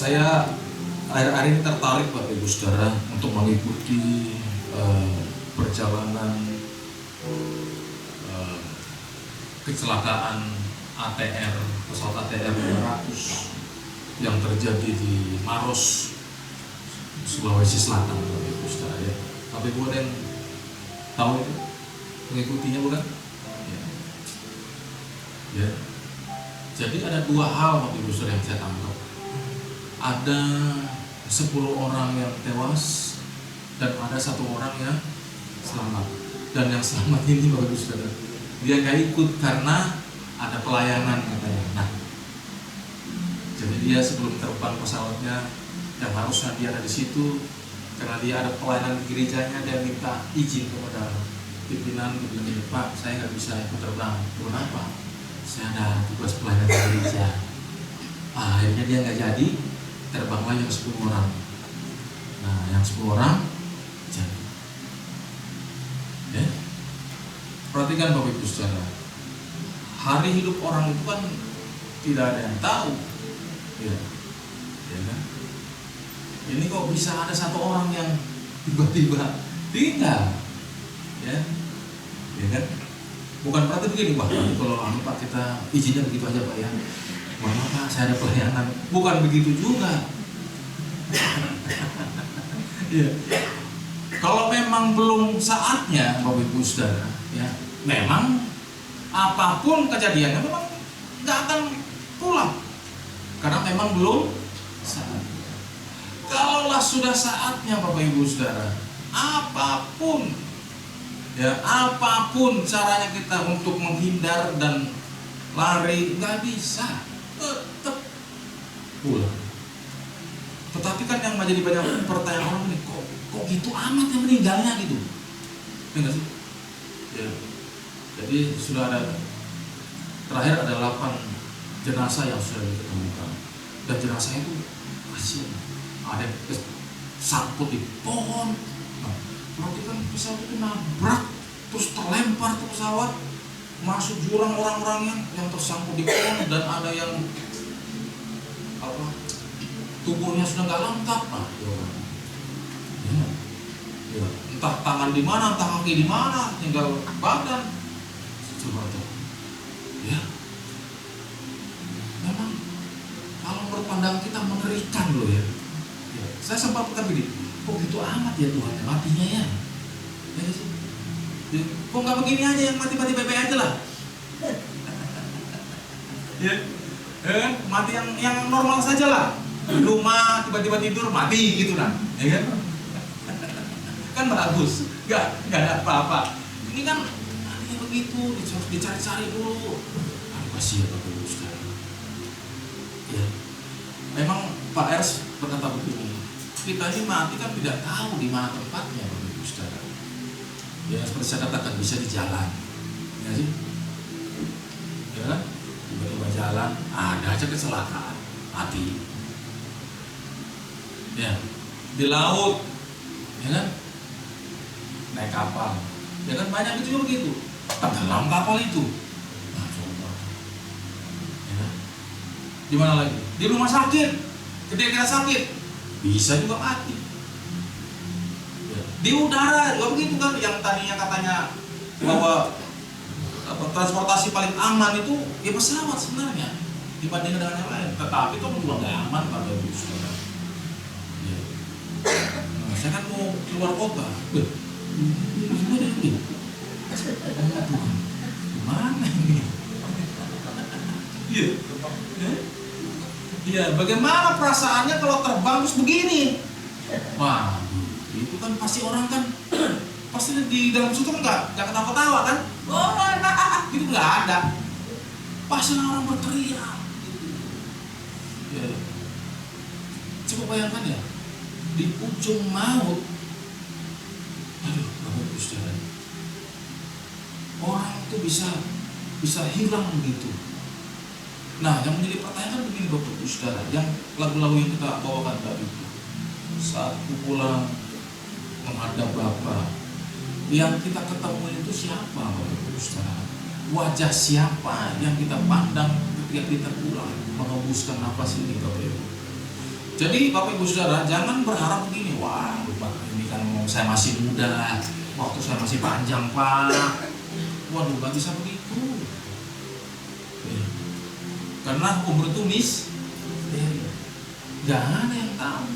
Saya akhir-akhir ini tertarik Bapak Ibu Saudara untuk mengikuti perjalanan kecelakaan ATR, pesawat ATR 200 yang terjadi di Maros, Sulawesi Selatan Bapak Ibu Saudara ya. Bapak Ibu ada yang tahu itu? Mengikutinya bukan? Ya. Jadi ada dua hal Bapak Ibu Saudara yang saya tangkap. Ada 10 orang yang tewas dan ada 1 orang yang selamat. Dan yang selamat ini Bapak Ibu Saudara, dia nggak ikut karena ada pelayanan katanya. Nah, jadi dia sebelum terbang pesawatnya yang harusnya dia ada di situ, karena dia ada pelayanan di gerejanya, dia minta izin kepada pimpinan, Pak, saya nggak bisa ikut terbang. Kenapa? Saya ada tugas pelayanan di gereja. Akhirnya dia nggak jadi, terbanglah yang 10 orang. Nah, yang 10 orang jadi. Ya. Perhatikan Bapak Ibu Saudara, hari hidup orang itu kan tidak ada yang tahu. Ya. Ya kan? Ini kok bisa ada 1 orang yang tiba-tiba tinggal. Ya. Ya kan? Bukan berarti begini, Pak, kalau Pak kita izinnya begitu aja Pak ya. Wah Pak, saya ada pelayanan. Bukan begitu juga. Ya. Kalau memang belum saatnya Bapak Ibu Saudara, ya, memang apapun kejadiannya memang nggak akan pulang. Karena memang belum saatnya. Kalaulah sudah saatnya Bapak Ibu Saudara, apapun ya, apapun caranya kita untuk menghindar dan lari, nggak bisa, tetap pulang. Tetapi kan yang menjadi banyak pertanyaan orang ini, kok gitu amat yang meninggalnya gitu, ya nggak sih? Ya. Jadi sudah ada, terakhir ada 8 jenazah yang sudah ditemukan, dan jenazah itu kasihan, ada yang tersangkut di pohon. Nah, berarti kan pesawat itu nabrak, terus terlempar ke pesawat, masuk jurang orang-orangnya yang tersangkut di pohon, dan ada yang tubuhnya sudah nggak lengkap. Nah, ya. Entah tangan di mana, entah kaki di mana, tinggal badan. Coba tuh. Ya. Memang kalau menurut pandangan kita mengerikan loh ya. Ya. Saya sempat berkata begini, kok gitu amat ya Tuhan matinya ya? Ya sih. Ya. Kok nggak begini aja yang mati-mati bebek aja lah? Ya. Mati yang normal saja lah. Di rumah tiba-tiba tidur mati gitu nah, ya kan? Kan bagus, nggak ada apa-apa. Ini kan matinya begitu, dicari-cari dulu. Apa sih ya Bapak Ibu Saudara? Ya, memang Pak Ers berkata begini, kita ini mati kan tidak tahu di mana tempatnya Bapak Ibu Saudara. Ya seperti saya katakan, bisa di jalan, ya sih? Ya kan? Tiba-tiba jalan, ada aja kecelakaan, mati. Ya, di laut, ya kan, naik kapal, ya kan, banyak itu juga begitu, tenggelam kapal itu. Nah, coba, ya kan? Di mana lagi? Di rumah sakit, ketika kita sakit, bisa juga mati. Ya. Di udara juga begitu kan, yang tadinya katanya bahwa transportasi paling aman itu ya pesawat sebenarnya dibandingkan dengan yang lain, tetapi itu juga nggak aman Bapak Ibu Saudara. Nah, saya kan mau keluar kota, gimana ini? Gimana ini? Iya, iya. Bagaimana perasaannya kalau terbang terus begini? Wah, itu kan pasti orang kan, pasti di dalam situ kan nggak ketawa-ketawa kan? Oh, gitu nggak ada. Pasti orang berteriak. Ya. Coba bayangkan ya. Di ujung maut, aduh Bapak Ibu Saudara, orang itu bisa hilang begitu. Nah, yang menjadi pertanyaan begini Bapak Ibu Saudara, yang lagu-lagu yang kita bawakan tadi itu, saat pulang menghadap Bapa, yang kita ketemu itu siapa Bapak Ibu Saudara? Wajah siapa yang kita pandang ketika kita pulang mengembuskan nafas ini Bapak Ibu? Jadi Bapak Ibu Saudara, jangan berharap begini, wah Pak, ini kan saya masih muda, waktu saya masih panjang Pak. Waduh, gak bisa begitu. Karena umur itu gak ada yang tahu.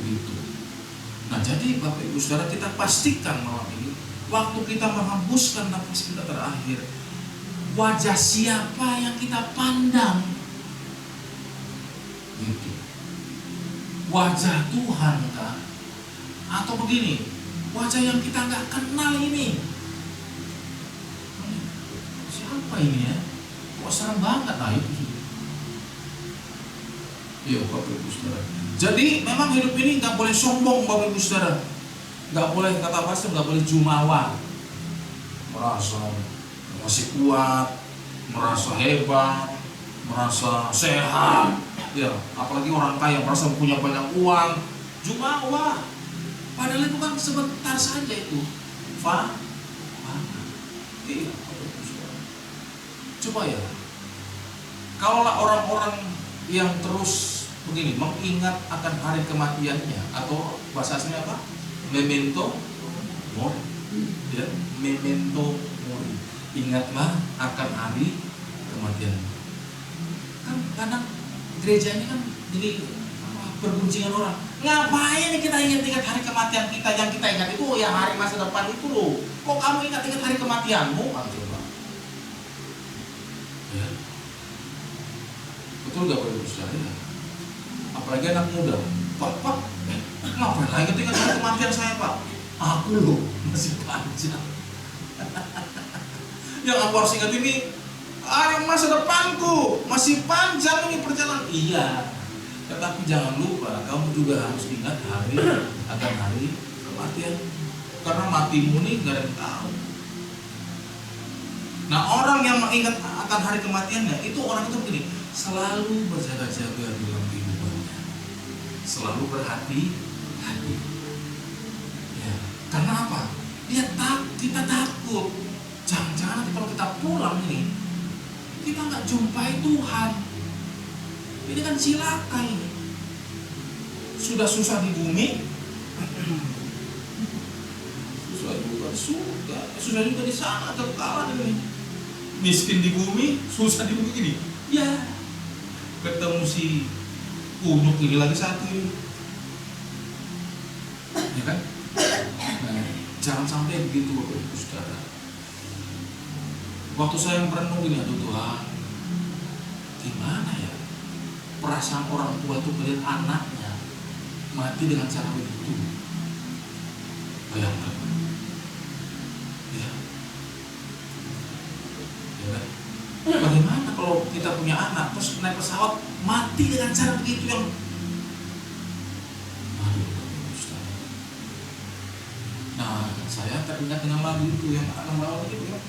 Begitu. Nah jadi Bapak Ibu Saudara, kita pastikan malam ini, waktu kita menghembuskan nafas kita terakhir, wajah siapa yang kita pandang? Gitu. Wajah Tuhan kah? Atau begini, wajah yang kita nggak kenal ini? Siapa ini ya? Kok serem banget? Nah itu. Iya Bapak Ibu Saudara. Jadi memang hidup ini nggak boleh sombong Bapak Ibu Saudara. Nggak boleh, kata pastor, nggak boleh jumawa. Merasa masih kuat, merasa hebat, merasa sehat. Ya, apalagi orang kaya merasa punya banyak uang, jumawa. Padahal itu kan sebentar saja itu. Iya, coba ya. Kalaulah orang-orang yang terus begini mengingat akan hari kematiannya, atau bahasa aslinya apa? Memento mori. Ya, memento mori. Ingatlah akan hari kematian. Kan kadang gereja ini kan jadi berguncingan orang. Ngapain nih kita ingat-ingat hari kematian kita? Yang kita ingat itu ya hari masa depan itu loh. Kok kamu ingat-ingat hari kematianmu? Coba. Ya. Betul gak Bapak Ibu Saudara? Apalagi anak muda. Pak, ngapain lagi ingat-ingat hari kematian saya Pak? Aku loh masih panjang. Yang aku harus ingat ini masa depanku masih panjang ini perjalanan. Iya, tetapi jangan lupa kamu juga harus ingat akan hari kematian, karena matimu nih gak ada yang tahu. Nah orang yang mengingat akan hari kematiannya itu orang itu begini, selalu berjaga-jaga dalam kehidupannya, selalu berhati-hati. Ya, karena apa? Kita takut. Jangan-jangan nanti kalau kita pulang ini kita nggak jumpai Tuhan. Ini kan cilaka ini. Sudah susah di bumi, susah juga di sana, terkalah ini. Miskin di bumi, susah di bumi ini. Ya, ketemu si kunyuk ini lagi satu ini. Ya kan? Nah, jangan sampai begitu Bapak Ibu Saudara. Waktu saya merenung ini, aduh Tuhan, gimana ya perasaan orang tua itu melihat anaknya mati dengan cara begitu? Bayangkan, ya, kan? Bagaimana kalau kita punya anak terus naik pesawat mati dengan cara begitu yang, nah saya teringat dengan lagu itu yang akan membawa itu ya.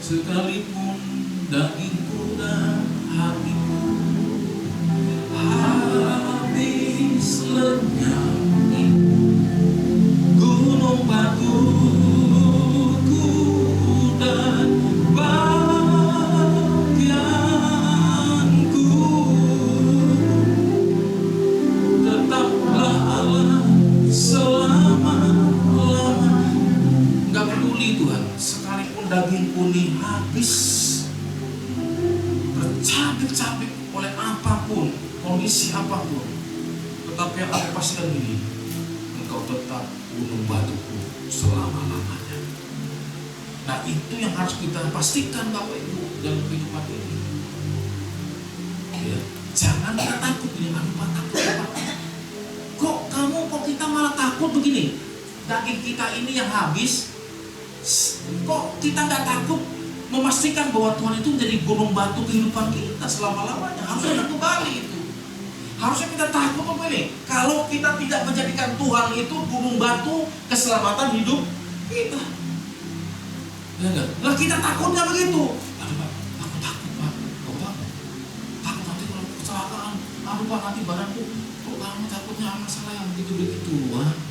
Sekalipun dagingku dan hatiku habis lenyap, gunung batuku dan bagianku, tetaplah Allah selama-lamanya. Gak peduli Tuhan, sekalipun dagingku ini habis bercabik-cabik oleh apapun, kondisi apapun, tetapi yang aku pastikan ini, Engkau tetap gunung batuku selama-lamanya. Nah itu yang harus kita pastikan Bapak Ibu dalam kehidupan ini. Ya, jangan kita takut ini, aduh Pak, takut Pak. Kok kita malah takut begini? Daging kita ini yang habis. Kok kita nggak takut memastikan bahwa Tuhan itu menjadi gunung batu kehidupan kita selama-lamanya? Harusnya kita kembali itu. Harusnya kita takut apa ini? Kalau kita tidak menjadikan Tuhan itu gunung batu keselamatan hidup kita. Ya enggak? Lah kita takutnya begitu. Aduh Pak, aku takut Pak. Takut nanti kalau kecelakaan. Aduh Pak, nanti badanku. Kok kamu takutnya masalah yang begitu-begitu Pak?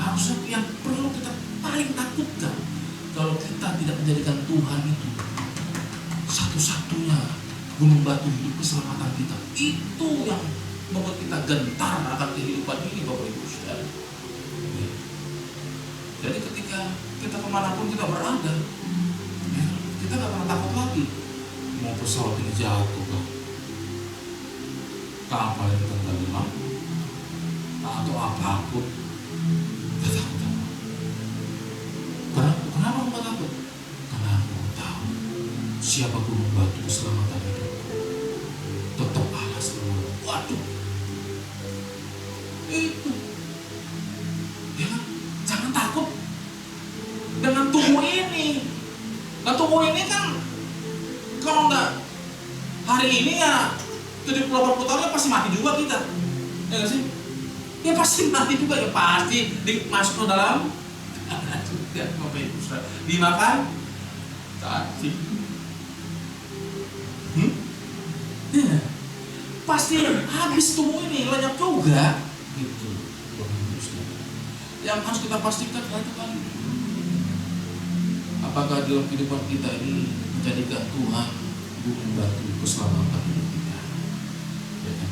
Harusnya yang perlu kita paling takutkan kalau kita tidak menjadikan Tuhan itu satu satu-satunya gunung batu hidup keselamatan kita. Itu yang membuat kita gentar akan kehidupan ini, Bapak Ibu Saudara. Ya. Jadi ketika kita kemanapun kita berada, ya, kita gak pernah takut lagi. Mau pesawat ini jatuh kah? Kapal yang tenggelam atau apapun, gak takut. Kenapa aku gak takut? Karena aku tahu siapa gunung batu keselamatan hidupku. Tetap Allah selalu. Waduh, itu ya, jangan takut dengan tubuh ini. Nah, tubuh ini kan kalau nggak hari ini ya 70-80 tahun ya pasti mati juga kita, ya nggak sih? Ya pasti mati juga, ya pasti masuk ke dalam juga, Bapak Ibu Saudara, dimakan cacing. Ya, pasti habis tubuh ini, lenyap juga gitu. Yang harus kita pastikan itu kan, apakah dalam kehidupan kita ini menjadikan Tuhan gunung batu keselamatan hidup kita, ya kan?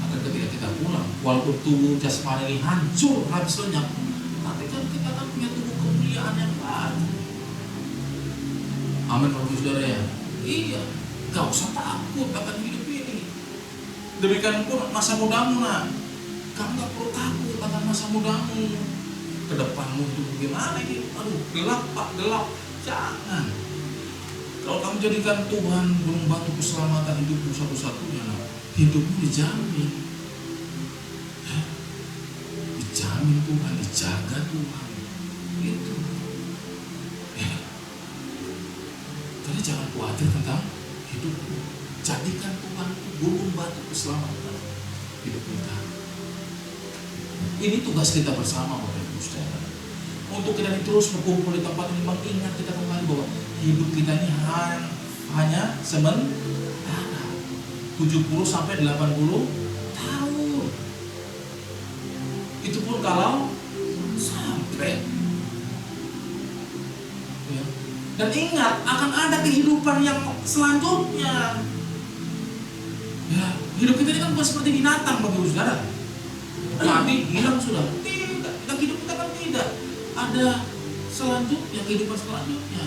Agar ketika kita pulang, walaupun tubuh jasmani ini hancur, habis lenyap, tapi kan kita akan punya tubuh kemuliaan yang baru. Amin, Bapak Saudara ya. Iya, gak usah takut akan hidup ini. Demikian pun masa mudamu, nak. Kamu gak perlu takut akan masa mudamu. Ke depanmu itu bagaimana ini? Aduh, gelap Pak, gelap. Jangan. Kalau kamu jadikan Tuhan gunung batu keselamatan hidupmu satu-satunya, nah, hidupmu dijamin. Ya. Dijamin Tuhan, dijaga Tuhan. Itu. Ya. Jadi jangan khawatir tentang hidupmu. Jadikan Tuhan gunung batu keselamatan hidup kita. Ini tugas kita bersama, Bapak Ibu Saudara. Untuk kita terus berkumpul di tempat ini, mengingat kita kembali bahwa hidup kita ini hanya sementara, 70 sampai 80 tahun. Itu pun kalau sampai. Ya. Dan ingat, akan ada kehidupan yang selanjutnya. Ya, hidup kita ini kan bukan seperti binatang, Bapak Ibu Saudara. Mati, hilang sudah. Tidak, hidup kita kan tidak. Ada selanjutnya, kehidupan selanjutnya.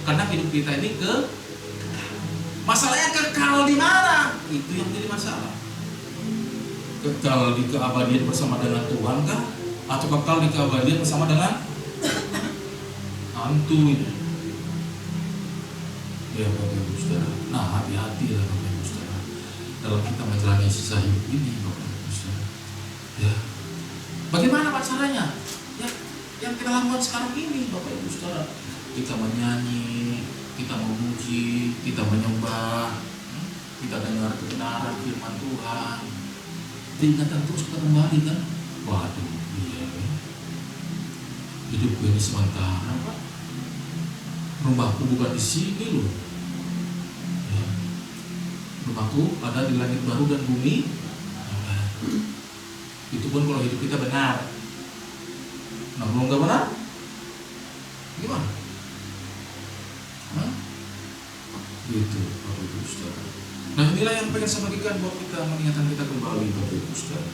Karena hidup kita ini masalahnya kekal di mana? Itu yang jadi masalah. Kekal di keabadian bersama dengan Tuhan kah? Atau kekal di keabadian bersama dengan hantu ini? Ya, Bapak Ibu Saudara. Nah, hati-hatilah Bapak Ibu Saudara dalam kita menjalani sisa hidup ini, Bapak Ibu Saudara. Ya, bagaimana Pak caranya? Ya, yang kita lakukan sekarang ini, Bapak Ibu Saudara, kita menyanyi, kita memuji, kita menyembah, kita dengar kebenaran firman Tuhan, diingatkan terus kita kembali kan? Waduh, iya, hidup ini sementara Pak. Rumahku bukan di sini loh. Ya. Rumahku ada di langit baru dan bumi. Itu pun kalau hidup kita benar. Nah, belum gak benar, gimana? Hah? Gitu, Bapak Ibu Saudara. Nah, inilah yang pengen saya bagikan buat kita, mengingatkan kita kembali, Bapak Ibu Saudara.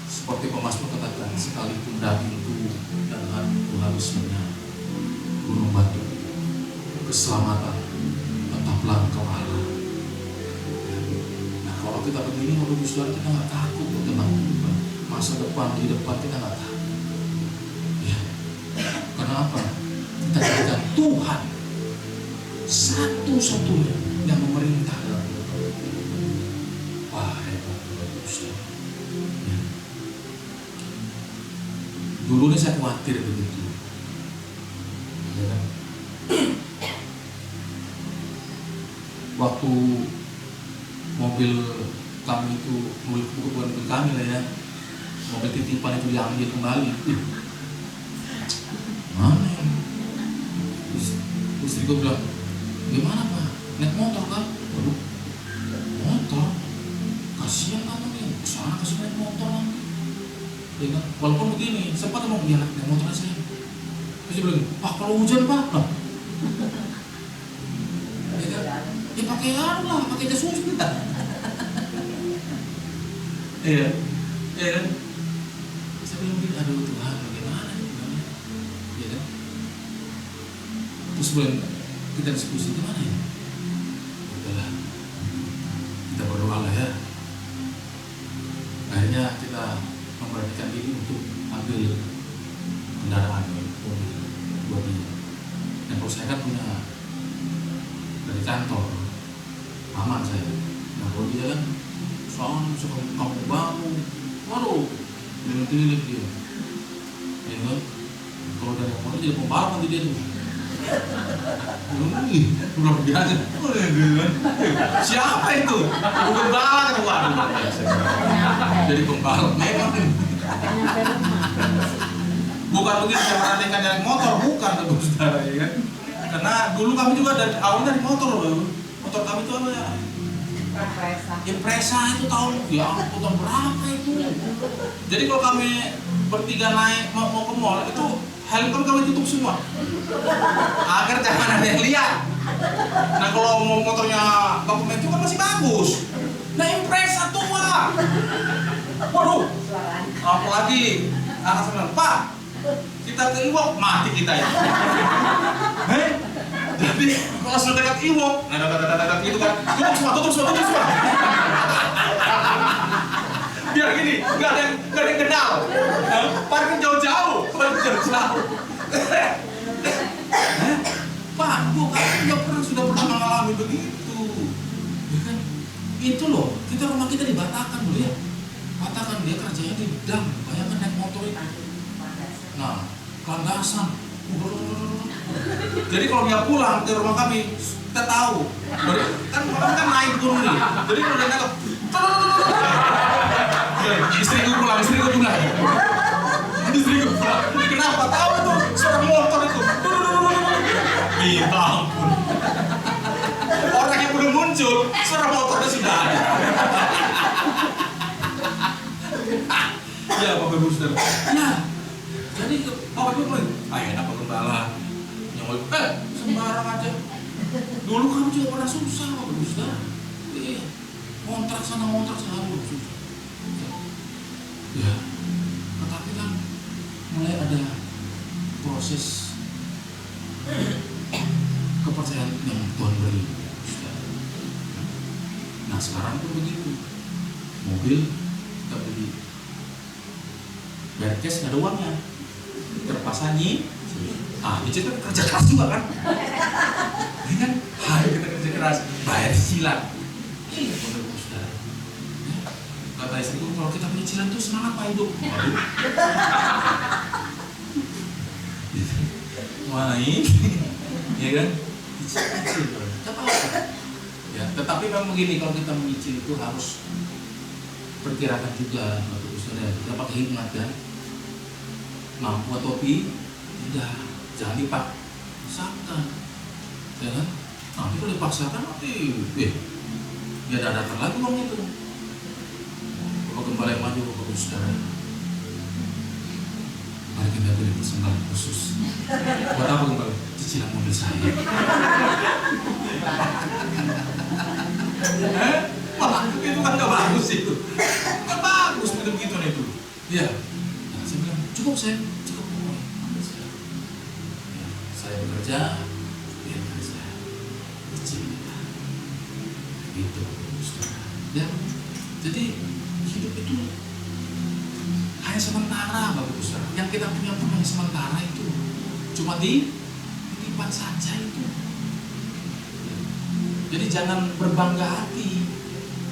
Seperti pemazmur katakan, sekalipun dagingku dan hatiku harus lenyap, gunung batu keselamatan tetaplah Engkau Allah. Nah, kalau kita begini, Bapak Ibu Saudara, kita nggak takut tentang masa depan, di depan kita nggak takut. Ya, karena apa? Kita jadikan Tuhan satu-satunya yang memerintah dalam hidup kita. Wah, hebat Bapak Ibu Saudara. Ya. Dulu nih saya khawatir begitu. Ya kan? Waktu mobil kami itu, bukan mobil kami lah ya, mobil titipan itu diambil kembali. Mana ya? Istriku bilang, gimana Pak? Naik motor kan? Waduh, motor? Kasihan kamu nih, kesana kasih naik motor nanti. Ya kan? Walaupun begini, sempat mau dia naik motor saya. Terus dia bilang, Pak kalau hujan Pak, nah. Ya kan? pakai lah, pakai jas hujan. Iya, iya kan? Saya bilang gini, aduh Tuhan, bagaimana nih? Iya kan? Terus kita diskusi gimana ya? Udahlah, kita berdoa lah ya. Akhirnya kita memberanikan diri untuk ambil kendaraan buat dia. Dan kalau saya kan punya dari kantor, aman saya. Nah kalau dia kan soalnya suka kampung baru, waduh, keliling-keliling dia. Ya kan? Kalau dari motor jadi pembalap nanti dia tuh. Belum biasa. Siapa itu? Pembalap kan, waduh. Jadi pembalap memang. Bukan begitu saya perhatikan dari motor, bukan saudara ya kan? Karena dulu kami juga dari awal dari motor loh. Motor kami itu apa ya? Impresa itu tahun ya tahun berapa itu? Jadi kalau kami bertiga naik mau ke mall itu helm kan kami tutup semua agar jangan ada yang lihat. Nah kalau mau motornya Bapak Metro kan masih bagus. Nah Impresa tua. Waduh. Apalagi anak senang Pak. Kita ke Iwok mati kita ya. Jadi kalau sudah dekat Iwok, nah gitu kan, tutup semua. Biar gini, nggak ada yang kenal. Parkir jauh-jauh. Pak, Bu, kamu sudah pernah mengalami begitu. Ya kan? Itu loh, rumah kita di Batakan dulu ya. Batakan dia kerjanya di Dam, bayangkan naik motor itu. Nah, landasan. Jadi kalau dia pulang ke rumah kami, kita tahu. Kan naik turun nih. Jadi kalau dia naik, istriku pulang. Kenapa? Tahu tuh suara motor itu. Ya ampun. Orang yang belum muncul, suara motornya sudah ada. Ya, Bapak Ibu Saudara. Nah, jadi Bapak Ibu bilang, ayo enak Gembala. Nyongol, sembarang aja. Dulu kami juga pernah susah Bapak Ibu Saudara. Kontrak sana susah. Ya, tetapi kan mulai ada proses kepercayaan yang Tuhan beri. Nah sekarang pun begitu, mobil kita beli, bayar cash nggak ada uangnya, terpasangi. Itu kan kerja keras juga kan? Ini kan hari kita kerja keras, bayar cicilan. Kata istriku, kalau kita punya cicilan tuh senang apa hidup? Main, ya kan? Cicil, ya. Tetapi memang begini, kalau kita menyicil itu harus perkirakan juga, Bapak Ibu Saudara. Kita pakai hikmat kan? Mampu atau tidak, jangan dipaksakan, ya kan? Nanti kalau dipaksakan nanti, dia datang lagi uang itu. Gembala yang maju Bapak Ibu Saudara. Mari kita beri persembahan khusus. Buat apa Gembala? Cicilan mobil saya. Wah, itu kan gak bagus itu. Gak bagus begitu itu. Iya. Nah, saya bilang cukup cukup. Ya, saya bekerja, biarkan saya cicil. Gitu, Saudara. Ya, jadi hidup itu hanya sementara Bapak Ibu Saudara. Yang kita punya pun hanya sementara itu. Cuma titipan saja itu. Jadi jangan berbangga hati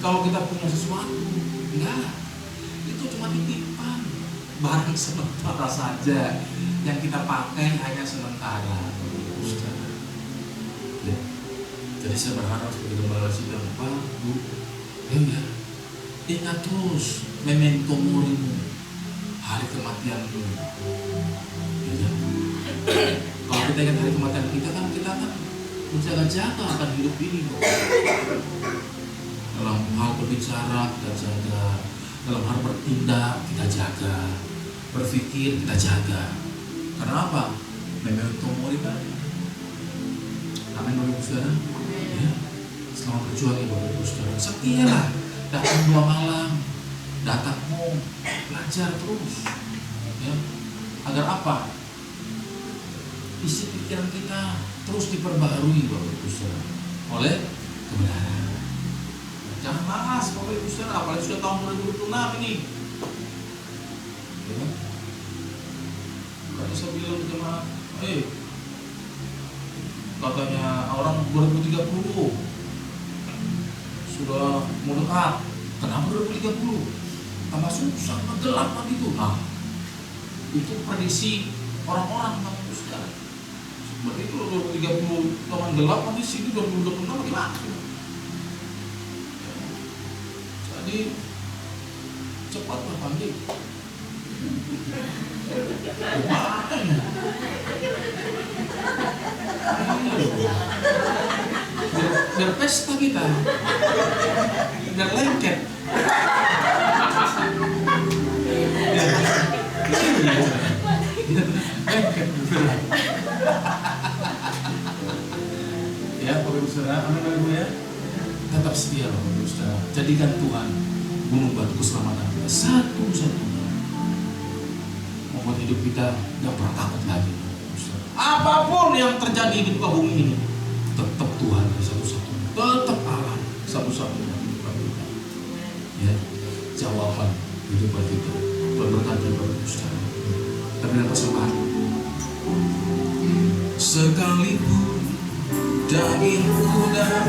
kalau kita punya sesuatu. Enggak. Itu cuma titipan. Barang sementara saja. Yang kita pakai hanya sementara Bapak Ibu Saudara. Ya. Jadi saya berharap sebagai gembala sidang, Pak, Bu, ya. Ingat terus memento morimu, hari kematianmu. Ya. Kalau kita ingat hari kematian kita kan menjaga-jaga akan hidup ini. Dalam hal berbicara kita jaga, dalam hal bertindak kita jaga, berpikir kita jaga. Karena apa? Memento mori kan. Amin Bapak Ibu Saudara. Ya. Selamat berjuang ya Bapak Ibu Saudara. Setialah, datang 2 malam, datangmu, belajar terus, ya. Agar apa? Isi pikiran kita terus diperbarui Bapak Ibu Saudara oleh kebenaran. Jangan malas Bapak Ibu Saudara, apalagi sudah tahun 2026 ini. Ya. Tadi saya bilang ke jemaat, katanya orang 2030 sudah mau dekat. Kenapa 2030? Tambah susah, gelap gitu. Nah, itu prediksi orang-orang Bapak Ibu Saudara. Seperti itu 2030 teman gelap, nanti sini 2026 bagaimana? Jadi cepat berpanding. Biar pesta kita, biar lengket. Ya, Bapak Ibu Saudara, amin Bapak Ibu ya. Tetap setia Bapak Ibu Saudara. Jadikan Tuhan gunung batu keselamatan kita satu-satunya. Membuat hidup kita gak pernah takut lagi. Apapun yang terjadi di muka bumi ini, tetap Tuhan satu-satunya, tetap Allah satu-satunya hidup kita. Ya, jawaban hidup kita. Tuhan berkati Bapak Ibu Saudara. Tapi dengan persembahan, sekalipun dagingku dan